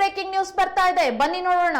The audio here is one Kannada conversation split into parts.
ಬ್ರೇಕಿಂಗ್ ನ್ಯೂಸ್ ಬರ್ತಾ ಇದೆ, ಬನ್ನಿ ನೋಡೋಣ.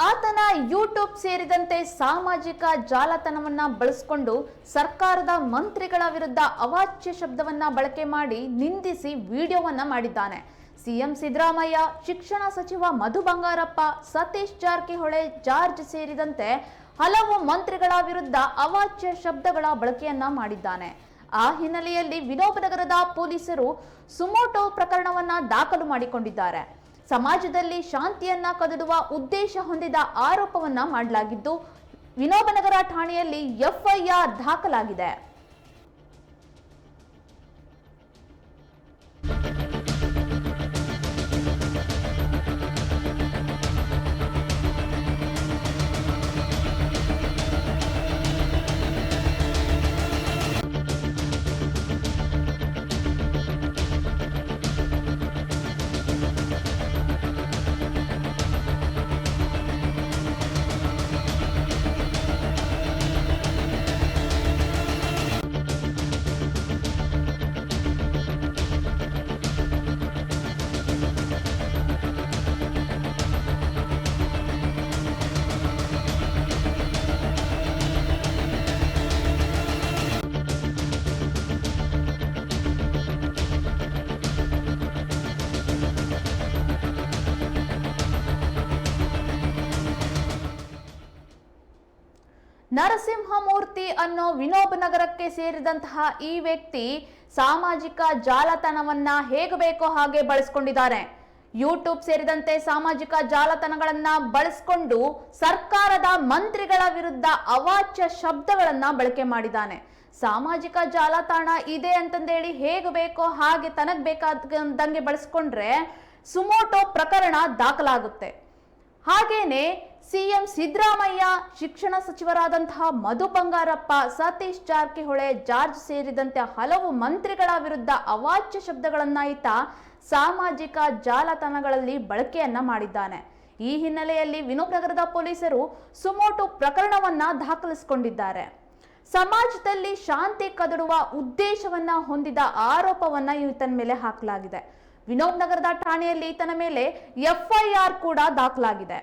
ಆತನ ಯೂಟ್ಯೂಬ್ ಸೇರಿದಂತೆ ಸಾಮಾಜಿಕ ಜಾಲತಾಣವನ್ನ ಬಳಸಿಕೊಂಡು ಸರ್ಕಾರದ ಮಂತ್ರಿಗಳ ವಿರುದ್ಧ ಅವಾಚ್ಯ ಶಬ್ದವನ್ನ ಬಳಕೆ ಮಾಡಿ ನಿಂದಿಸಿ ವಿಡಿಯೋವನ್ನ ಮಾಡಿದ್ದಾನೆ. ಸಿಎಂ ಸಿದ್ದರಾಮಯ್ಯ, ಶಿಕ್ಷಣ ಸಚಿವ ಮಧು ಬಂಗಾರಪ್ಪ, ಸತೀಶ್ ಜಾರಕಿಹೊಳಿ, ಜಾರ್ಜ್ ಸೇರಿದಂತೆ ಹಲವು ಮಂತ್ರಿಗಳ ವಿರುದ್ಧ ಅವಾಚ್ಯ ಶಬ್ದಗಳ ಬಳಕೆಯನ್ನ ಮಾಡಿದ್ದಾನೆ. ಆ ಹಿನ್ನೆಲೆಯಲ್ಲಿ ವಿನೋಬನಗರದ ಪೊಲೀಸರು ಸುಮೋಟೋ ಪ್ರಕರಣವನ್ನ ದಾಖಲು ಮಾಡಿಕೊಂಡಿದ್ದಾರೆ. ಸಮಾಜದಲ್ಲಿ ಶಾಂತಿಯನ್ನ ಕದಡುವ ಉದ್ದೇಶ ಹೊಂದಿದ ಆರೋಪವನ್ನ ಮಾಡಲಾಗಿದ್ದು, ವಿನೋಬನಗರ ಠಾಣೆಯಲ್ಲಿ ಎಫ್ಐಆರ್ ದಾಖಲಾಗಿದೆ. ನರಸಿಂಹಮೂರ್ತಿ ಅನ್ನೋ ವಿನೋಬನಗರಕ್ಕೆ ಸೇರಿದಂತಹ ಈ ವ್ಯಕ್ತಿ ಸಾಮಾಜಿಕ ಜಾಲತಾಣವನ್ನ ಹೇಗೆ ಬೇಕೋ ಹಾಗೆ ಬಳಸಿಕೊಂಡಿದ್ದಾರೆ. ಯೂಟ್ಯೂಬ್ ಸೇರಿದಂತೆ ಸಾಮಾಜಿಕ ಜಾಲತಾಣಗಳನ್ನ ಬಳಸಿಕೊಂಡು ಸರ್ಕಾರದ ಮಂತ್ರಿಗಳ ವಿರುದ್ಧ ಅವಾಚ್ಯ ಶಬ್ದಗಳನ್ನ ಬಳಕೆ ಮಾಡಿದ್ದಾನೆ. ಸಾಮಾಜಿಕ ಜಾಲತಾಣ ಇದೆ ಅಂತಂದೇಳಿ ಹೇಗೆ ಬೇಕೋ ಹಾಗೆ ತನಗ್ ಬೇಕಾದಂಗೆ ಬಳಸ್ಕೊಂಡ್ರೆ ಸುಮೋಟೋ ಪ್ರಕರಣ ದಾಖಲಾಗುತ್ತೆ. ಹಾಗೇನೆ ಸಿಎಂ ಸಿದ್ದರಾಮಯ್ಯ, ಶಿಕ್ಷಣ ಸಚಿವರಾದಂತಹ ಮಧು ಬಂಗಾರಪ್ಪ, ಸತೀಶ್ ಜಾರಕಿಹೊಳಿ, ಜಾರ್ಜ್ ಸೇರಿದಂತೆ ಹಲವು ಮಂತ್ರಿಗಳ ವಿರುದ್ಧ ಅವಾಚ್ಯ ಶಬ್ದಗಳನ್ನ ಈತ ಸಾಮಾಜಿಕ ಜಾಲತಾಣಗಳಲ್ಲಿ ಬಳಕೆಯನ್ನ ಮಾಡಿದ್ದಾನೆ. ಈ ಹಿನ್ನೆಲೆಯಲ್ಲಿ ವಿನೋಬನಗರದ ಪೊಲೀಸರು ಸುಮೋಟೋ ಪ್ರಕರಣವನ್ನ ದಾಖಲಿಸಿಕೊಂಡಿದ್ದಾರೆ. ಸಮಾಜದಲ್ಲಿ ಶಾಂತಿ ಕದಡುವ ಉದ್ದೇಶವನ್ನ ಹೊಂದಿದ ಆರೋಪವನ್ನ ಈತನ ಮೇಲೆ ಹಾಕಲಾಗಿದೆ. ವಿನೋಬನಗರದ ಠಾಣೆಯಲ್ಲಿ ಈತನ ಮೇಲೆ ಎಫ್ಐಆರ್ ಕೂಡ ದಾಖಲಾಗಿದೆ.